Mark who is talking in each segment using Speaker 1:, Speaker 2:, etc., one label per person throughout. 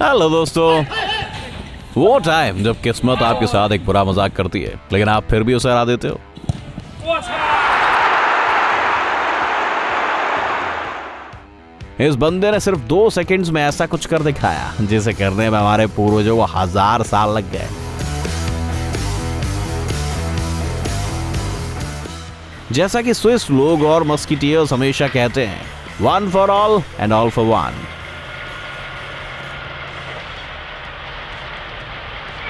Speaker 1: Hello दोस्तों। वो time जब किस्मत आपके साथ एक बुरा मजाक करती है लेकिन आप फिर भी उसे हरा देते हो। इस बंदे ने सिर्फ 2 सेकंड्स में ऐसा कुछ कर दिखाया जिसे करने में हमारे पूर्वजों को 1000 साल लग गए। जैसा कि स्विस लोग और मस्किटियर्स हमेशा कहते हैं, 1 for all and all for one.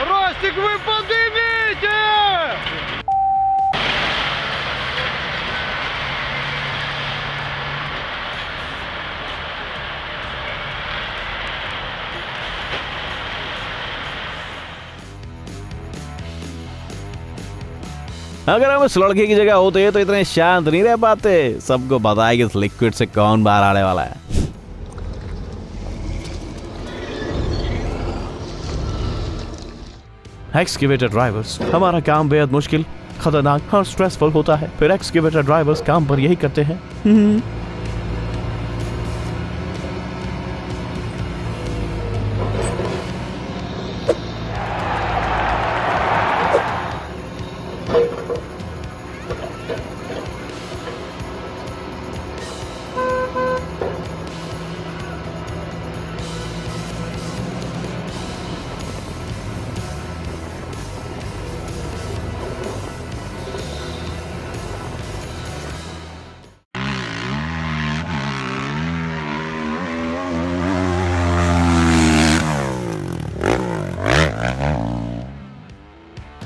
Speaker 2: Ростик, вы поднимите!
Speaker 1: अगर हम इस लड़के की जगह होते तो इतने शांत नहीं रह पाते। सबको पता है कि इस लिक्विड से कौन बाहर आने वाला है। एक्सकेवेटर ड्राइवर्स, हमारा काम बेहद मुश्किल, खतरनाक और स्ट्रेसफुल होता है। फिर एक्सकेवेटर ड्राइवर्स काम पर यही करते हैं।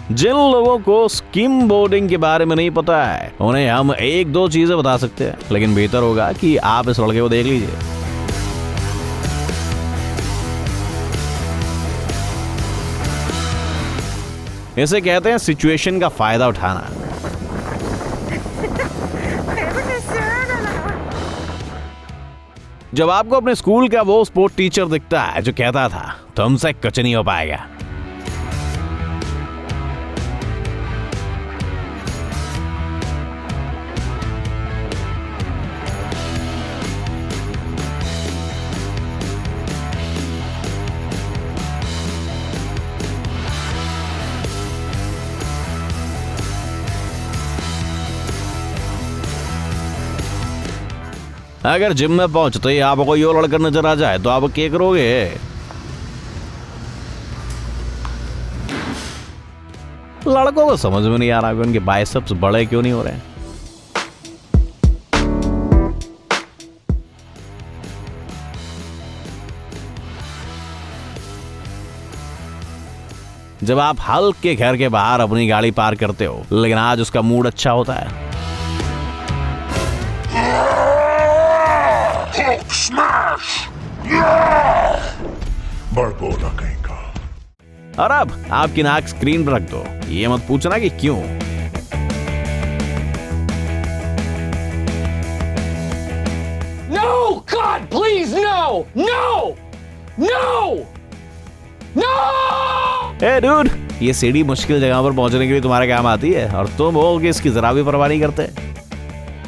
Speaker 1: जिन लोगों को स्किम बोर्डिंग के बारे में नहीं पता है उन्हें हम 1-2 चीजें बता सकते हैं, लेकिन बेहतर होगा कि आप इस लड़के को देख लीजिए। इसे कहते हैं सिचुएशन का फायदा उठाना। जब आपको अपने स्कूल का वो स्पोर्ट टीचर दिखता है जो कहता था तुमसे कुछ नहीं हो पाएगा, अगर जिम में पहुंचते ही आपको यो लड़का नजर आ जाए तो आप क्या करोगे? लड़कों को समझ में नहीं आ रहा कि उनके बाइसेप्स बड़े क्यों नहीं हो रहे हैं। जब आप हल्के घर के बाहर अपनी गाड़ी पार्क करते हो लेकिन आज उसका मूड अच्छा होता है।
Speaker 3: Smash! बड़बोला कहीं का।
Speaker 1: और अब आपकी नाक स्क्रीन पर रख दो, ये मत पूछना कि क्यों।
Speaker 2: No! God, please, no! No! No! No!
Speaker 1: A dude, ये सीढ़ी मुश्किल जगह पर पहुंचने के लिए तुम्हारे काम आती है और तुम हो कि इसकी जरा भी परवाह नहीं करते।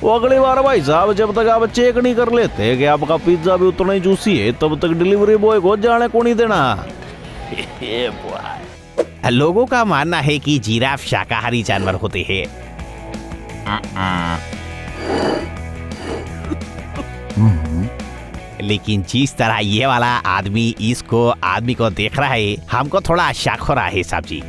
Speaker 1: वो अगली बार भाई साहब जब तक आप चेक नहीं कर लेते कि आपका पिज्जा भी उतना ही जूसी है तब तक डिलीवरी बॉय को जाने को नहीं देना। लोगों का मानना है कि जिराफ शाकाहारी जानवर होते हैं। लेकिन जिस तरह ये वाला आदमी इसको आदमी को देख रहा है हमको थोड़ा शक हो रहा है साहब जी।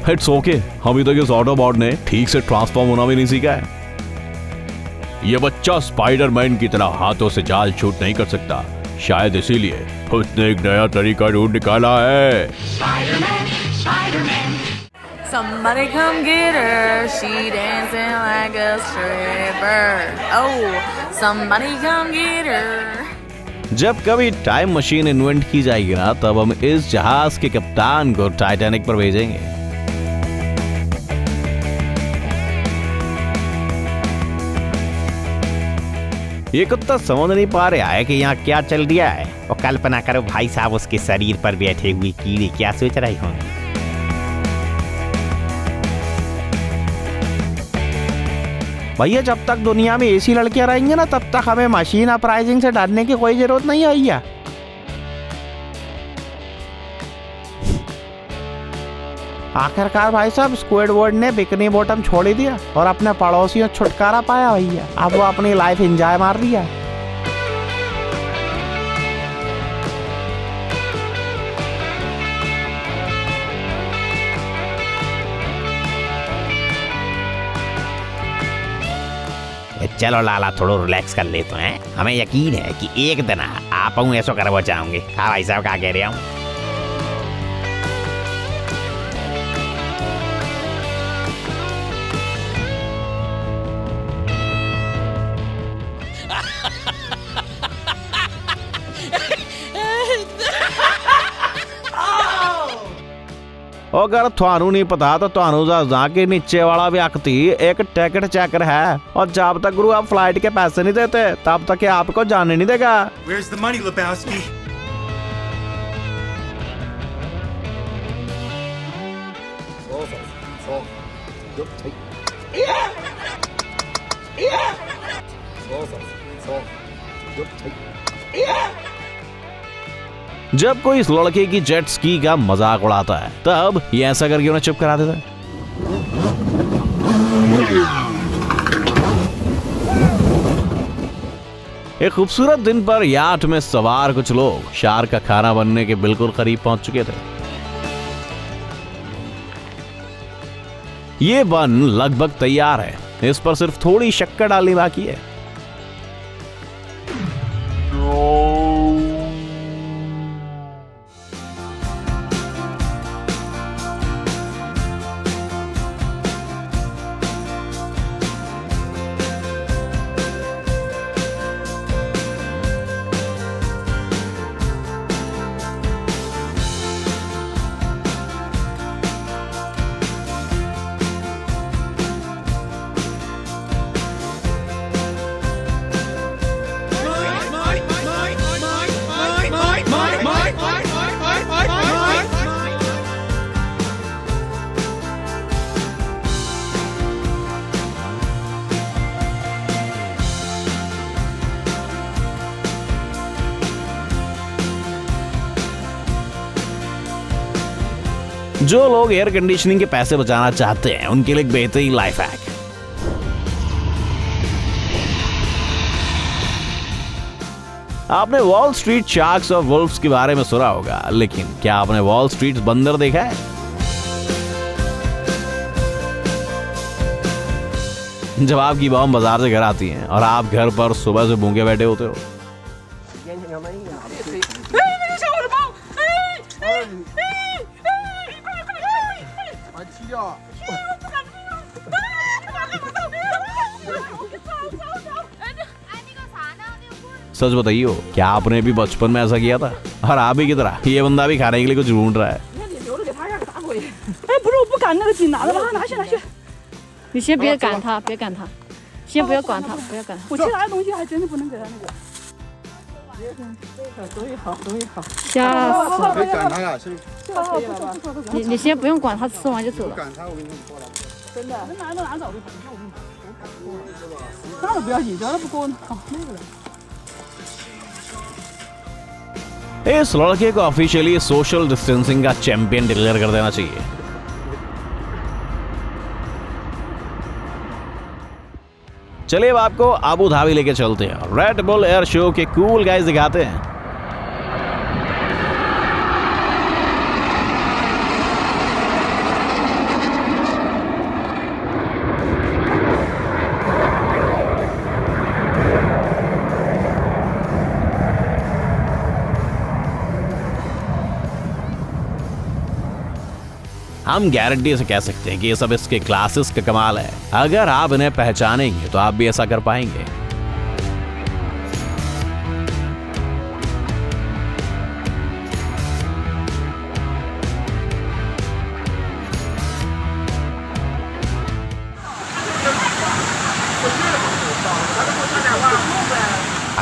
Speaker 1: इट्स ओके, अभी तक इस ऑटोबॉट ने ठीक से ट्रांसफॉर्म होना भी नहीं सीखा है। ये बच्चा स्पाइडरमैन की तरह हाथों से जाल शूट नहीं कर सकता, शायद इसीलिए उसने एक नया तरीका ढूंढ निकाला है।
Speaker 4: Somebody come get her, she dancing like a stripper. Oh, somebody come get her.
Speaker 1: जब कभी टाइम मशीन इन्वेंट की जाएगी ना तब हम इस जहाज के कप्तान को टाइटैनिक पर भेजेंगे। ये कुत्ता समझ नहीं पा रहा है कि यहाँ क्या चल रहा है। और कल्पना करो भाई साहब, उसके शरीर पर बैठे हुए कीड़े क्या सोच रहे होंगे। भैया जब तक दुनिया में ऐसी लड़कियां रहेंगी ना, तब तक हमें मशीन अपराइजिंग से डरने की कोई जरूरत नहीं है भैया। आखिरकार भाई साहब स्क्विडवर्ड ने बिकनी बॉटम छोड़ ही दिया और अपने पड़ोसियों छुटकारा पाया भैया। अब वो अपनी लाइफ एंजॉय मार रही है। चलो लाला थोड़ा रिलैक्स कर लेते हैं। हमें यकीन है कि एक दिन आप ऐसा कर चाहूंगे। हाँ भाई साहब, क्या कह रहे हूँ। अगर थानू नहीं पता तो थानू दसदा कि नीचे वाला व्यक्ति एक टिकट चेकर है, और जब तक गुरु आप फ्लाइट के पैसे नहीं देते तब तक ये आपको जाने नहीं देगा।
Speaker 5: Where's the money, Lebowski?
Speaker 1: जब कोई इस लड़के की जेट स्की का मजाक उड़ाता है, तब ये ऐसा करके उन्हें चुप करा देता है। एक खूबसूरत दिन पर याट में सवार कुछ लोग शार्क का खाना बनने के बिल्कुल करीब पहुंच चुके थे। ये बन लगभग तैयार है, इस पर सिर्फ थोड़ी शक्कर डालनी बाकी है। जो लोग एयर कंडीशनिंग के पैसे बचाना चाहते हैं उनके लिए एक बेहतरीन लाइफ हैक। आपने वॉल स्ट्रीट शार्क्स और वुल्फ्स के बारे में सुना होगा, लेकिन क्या आपने वॉल स्ट्रीट बंदर देखा है? जब आपकी बॉम्ब बाजार से घर आती हैं और आप घर पर सुबह से भूखे बैठे होते हो, सच बताइए, क्या आपने भी बचपन में ऐसा किया था? और आप ही की तरह ये बंदा भी खाने के लिए कुछ ढूंढ रहा है।
Speaker 6: 不是，我不赶那个紧拿的，把它拿去拿去。
Speaker 7: 你先别赶他，别赶他，先不要管他，不要赶他。
Speaker 6: 我其他的东西还真的不能给他那个。东西好，东西好。
Speaker 7: 吓死了！
Speaker 5: 可以赶他俩去。
Speaker 7: 你先不用管他，吃完就走了。
Speaker 5: 赶他，我给你过来。
Speaker 6: 真的，能拿拿走就行。那不要紧，只要他不给我好那个了。
Speaker 1: इस लड़के को ऑफिशियली सोशल डिस्टेंसिंग का चैंपियन डिक्लेयर कर देना चाहिए। चलिए अब आपको अबू धाबी लेके चलते हैं। रेड बुल एयर शो के कूल गाइस दिखाते हैं। हम गारंटी से कह सकते हैं कि ये सब इसके क्लासेस का कमाल है। अगर आप इन्हें पहचानेंगे तो आप भी ऐसा कर पाएंगे।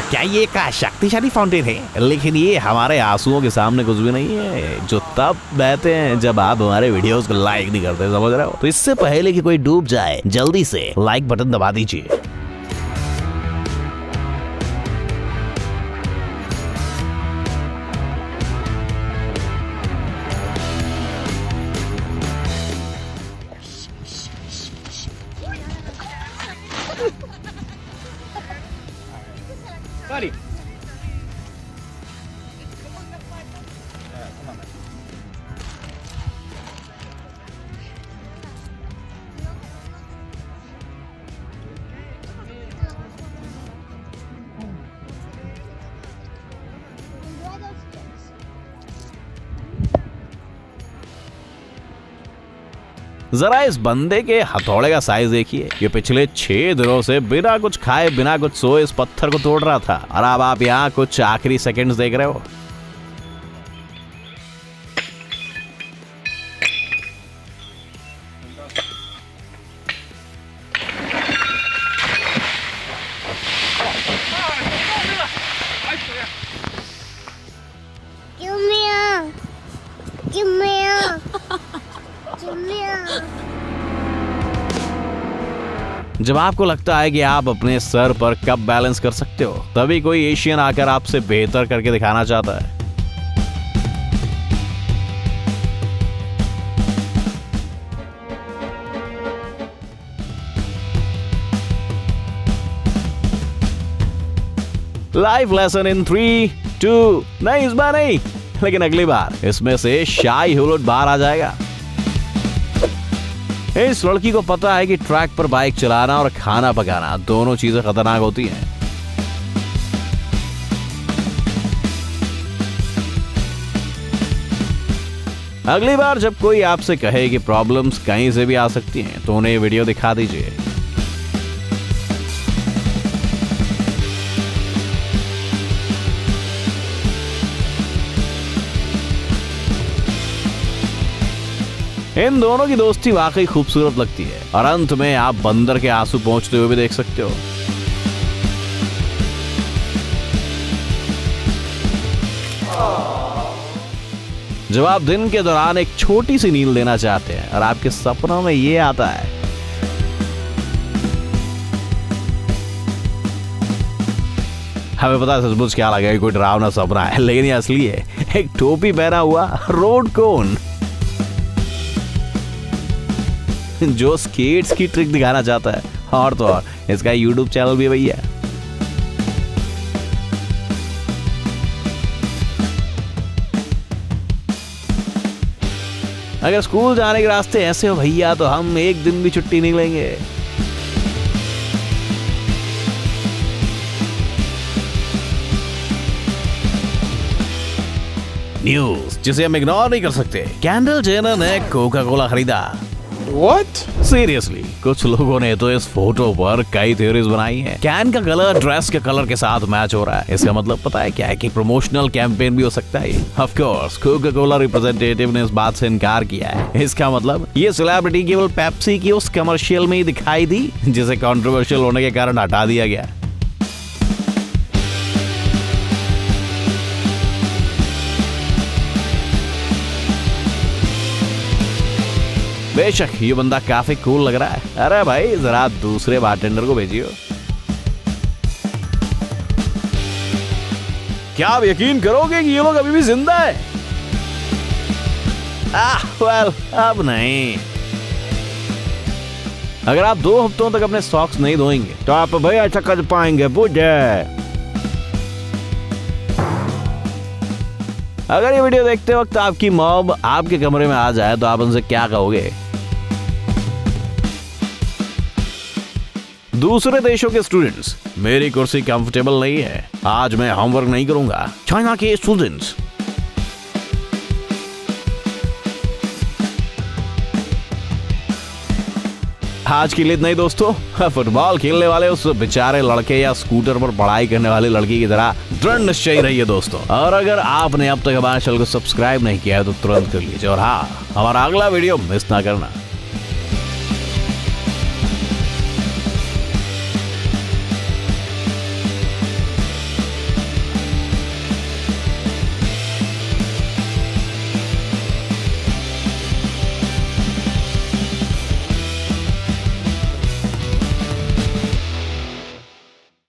Speaker 1: क्या ये एक शक्तिशाली फाउंटेन है, लेकिन ये हमारे आंसुओं के सामने कुछ भी नहीं है, जो तब बहते हैं जब आप हमारे वीडियोस को लाइक नहीं करते, समझ रहे हो? तो इससे पहले कि कोई डूब जाए, जल्दी से लाइक बटन दबा दीजिए।
Speaker 2: Buddy.
Speaker 1: जरा इस बंदे के हथौड़े का साइज देखिए। ये पिछले 6 दिनों से बिना कुछ खाए बिना कुछ सोए इस पत्थर को तोड़ रहा था, और अब आप यहाँ कुछ आखिरी सेकंड्स देख रहे हो। जब आपको लगता है कि आप अपने सर पर कब बैलेंस कर सकते हो, तभी कोई एशियन आकर आपसे बेहतर करके दिखाना चाहता है। लाइफ लेसन इन 3, 2, नहीं इस बार नहीं, लेकिन अगली बार इसमें से शाही हुलूट बाहर आ जाएगा। इस लड़की को पता है कि ट्रैक पर बाइक चलाना और खाना पकाना दोनों चीजें खतरनाक होती हैं। अगली बार जब कोई आपसे कहे कि प्रॉब्लम्स कहीं से भी आ सकती हैं, तो उन्हें वीडियो दिखा दीजिए। इन दोनों की दोस्ती वाकई खूबसूरत लगती है, और अंत में आप बंदर के आंसू पहुंचते हुए भी देख सकते हो। जब आप दिन के दौरान एक छोटी सी नींद लेना चाहते हैं और आपके सपनों में ये आता है, हमें पता है सचमुच क्या लगा, कोई डरावना सपना है, लेकिन ये असली है। एक टोपी पहना हुआ रोड कोन जो स्केट्स की ट्रिक दिखाना चाहता है, और तो और इसका YouTube चैनल भी भैया। अगर स्कूल जाने के रास्ते ऐसे हो भैया, तो हम एक दिन भी छुट्टी नहीं लेंगे। न्यूज़ जिसे हम इग्नोर नहीं कर सकते। कैंडल जेनर ने कोका कोला खरीदा।
Speaker 2: What?
Speaker 1: सीरियसली, कुछ लोगों ने तो इस फोटो पर कई थ्योरीज बनाई हैं। कैन का कलर ड्रेस के कलर के साथ मैच हो रहा है। इसका मतलब पता है क्या है कि प्रमोशनल कैंपेन भी हो सकता है। Of course Coca Cola representative ने इस बात से इनकार किया है। इसका मतलब ये सेलिब्रिटी केवल पेप्सी की उस कमर्शियल में ही दिखाई दी, जिसे कंट्रोवर्शियल होने के कारण हटा दिया गया। बेशक ये बंदा काफी कूल लग रहा है। अरे भाई जरा दूसरे बारटेंडर को भेजियो। क्या आप यकीन करोगे कि ये लोग अभी भी जिंदा है? वेल, अब नहीं। अगर आप 2 हफ्तों तक अपने सॉक्स नहीं धोएंगे तो आप भाई अच्छा कर पाएंगे बुझे। अगर ये वीडियो देखते वक्त आपकी मॉम आपके कमरे में आ जाए तो आप उनसे क्या कहोगे? दूसरे देशों के स्टूडेंट्स, मेरी कुर्सी कंफर्टेबल नहीं है, आज मैं होमवर्क नहीं करूंगा। चाइना के स्टूडेंट्स, आज के लिए नहीं दोस्तों। फुटबॉल खेलने वाले उस बेचारे लड़के या स्कूटर पर पढ़ाई करने वाले लड़की की तरह दृढ़ निश्चयी रहिए दोस्तों। और अगर आपने अब तक हमारे चैनल को सब्सक्राइब नहीं किया है तो तुरंत कर लीजिए, और हाँ, हमारा अगला वीडियो मिस ना करना।